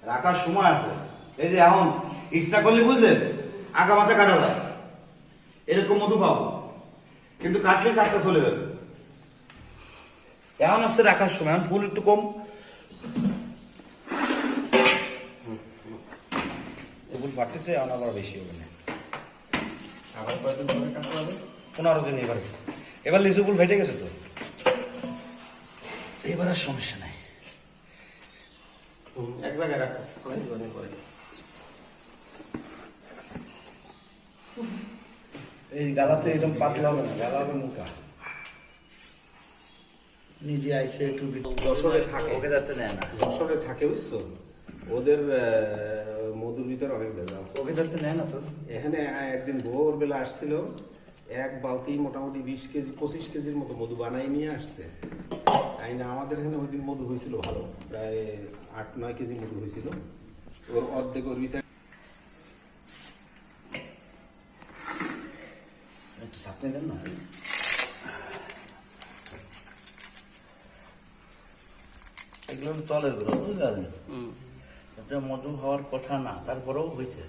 রাখার সময় আছে। এই যে এখন ইচ্ছা করলে বুঝলেন আঁকা মাথা কাটা যায়, এরকম মধু পাবো, কিন্তু কাটলে চারটা চলে যাবে। এখন আসছে রাখার সময়, এখন ফুল একটু কম, ফুল পাঠতেছে, এখন আবার বেশি হবে না। আবার কয়দিন পরে কাটা হবে? 15 দিন। এবার লিচু ফুল ফেটে গেছে তো, এবার আর সমস্যা নাই। এক জায়গায় রাখো, কয়েকদিন পরে। এই গালাতে এরকম পাতলা হবে না, গালা হবে মোটা। নিজে আইসে একটু যশোরে থাকে, ওকে যাতে নেয় না, যশোরে থাকে বুঝছো, ওদের মধুর ভিতরে অনেক ভেজাল। ওকে যাতে নেয় না তো। এখানে একদিন ভোরবেলা আসছিল, এক বালতি মোটামুটি 20 কেজি 25 কেজির মতো মধু বানাই নিয়ে আসছে। তাই না, আমাদের এখানে ওই দিন মধু হয়েছিল ভালো, প্রায় 8-9 কেজি মধু হয়েছিল। ওর অর্ধেক ওর ভিতরে একটু চাপনি দেন না। এগুলো তলের গুলো বুঝলেন, এটা মধু হওয়ার কথা না, তারপরেও হয়েছে।